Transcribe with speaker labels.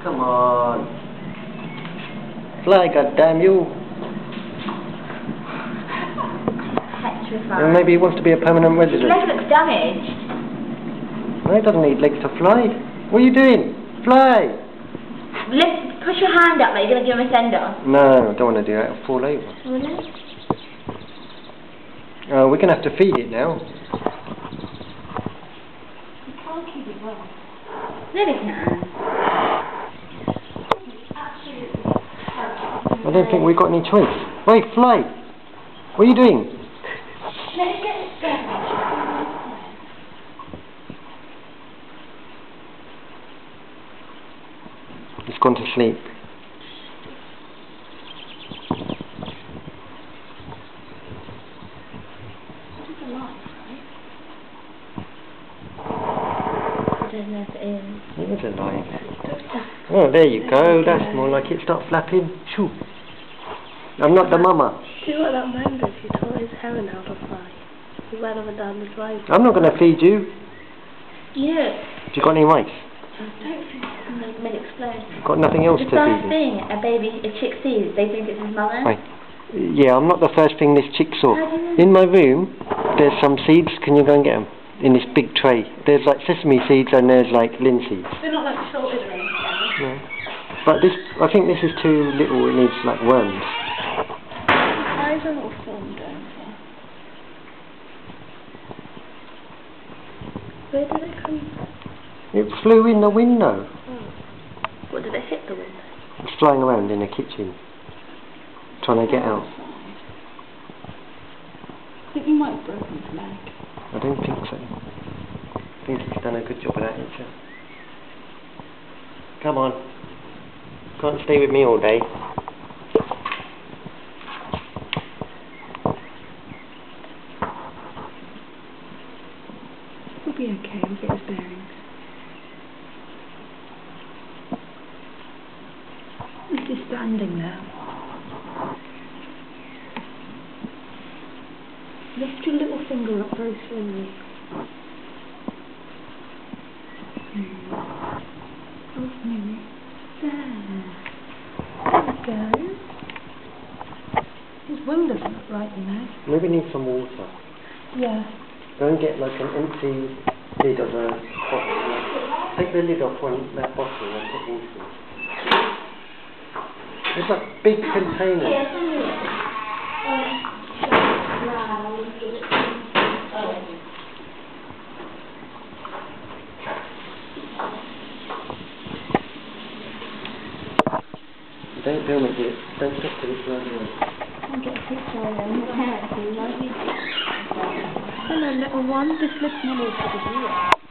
Speaker 1: Come on. Fly, goddamn you.
Speaker 2: Petrified.
Speaker 1: And maybe he wants to be a permanent resident.
Speaker 2: His leg looks damaged.
Speaker 1: No, he doesn't need legs to fly. What are you doing? Fly!
Speaker 2: Push your hand up like you're going to give him a send-off.
Speaker 1: No, I don't want to do that. It'll fall over.
Speaker 2: Really?
Speaker 1: We're going to have to feed it now.
Speaker 2: You can't keep it well. No, we can.
Speaker 1: I don't think we've got any choice. Wait, fly! What are you doing?
Speaker 2: Let it get its bearings.
Speaker 1: It's gone to sleep.
Speaker 2: It's alive, right? I don't know if it is.
Speaker 1: It is alive. Oh, there you go. That's more like it. Start flapping. Shoo. I'm not the mama.
Speaker 3: See what that man does? He taught his heron how to fly. He ran up and down the driveway.
Speaker 1: I'm not going to feed you.
Speaker 2: Yeah.
Speaker 1: Have you got any rice?
Speaker 2: I don't think it's going to explode.
Speaker 1: Got nothing else
Speaker 2: The
Speaker 1: to
Speaker 2: first
Speaker 1: feed you?
Speaker 2: thing a chick sees, they think it's his mother.
Speaker 1: Right. Yeah, I'm not the first thing this chick saw.
Speaker 2: How do you know?
Speaker 1: In my room, there's some seeds. Can you go and get them? In this big tray. There's like sesame seeds and there's like linseeds.
Speaker 3: They're not like salted or anything.
Speaker 1: No. But this, I think this is too little. It needs like worms.
Speaker 3: Eyes are all formed over. Where did it come from?
Speaker 1: It flew in the window.
Speaker 3: Oh. What, did it hit the window?
Speaker 1: It's flying around in the kitchen, trying to get out.
Speaker 3: I think you might have broken its leg.
Speaker 1: I don't think so. I think it's done a good job of that, hasn't it? Come on. Can't stay with me all day.
Speaker 3: We'll be okay, we'll get his bearings. He's just standing there. Lift your little finger up very slowly. Oh, maybe. There. There we go. His wing doesn't look right, you know.
Speaker 1: Maybe need some water.
Speaker 3: Yeah.
Speaker 1: Go and get like an empty lid of a bottle. Take the lid off that bottle and put water in. There's like big containers. Don't film it, dear. Don't stop till it's right away.
Speaker 2: I'll get a picture of them. The parents will love you.
Speaker 3: Hello, little one. This looks more for the viewer.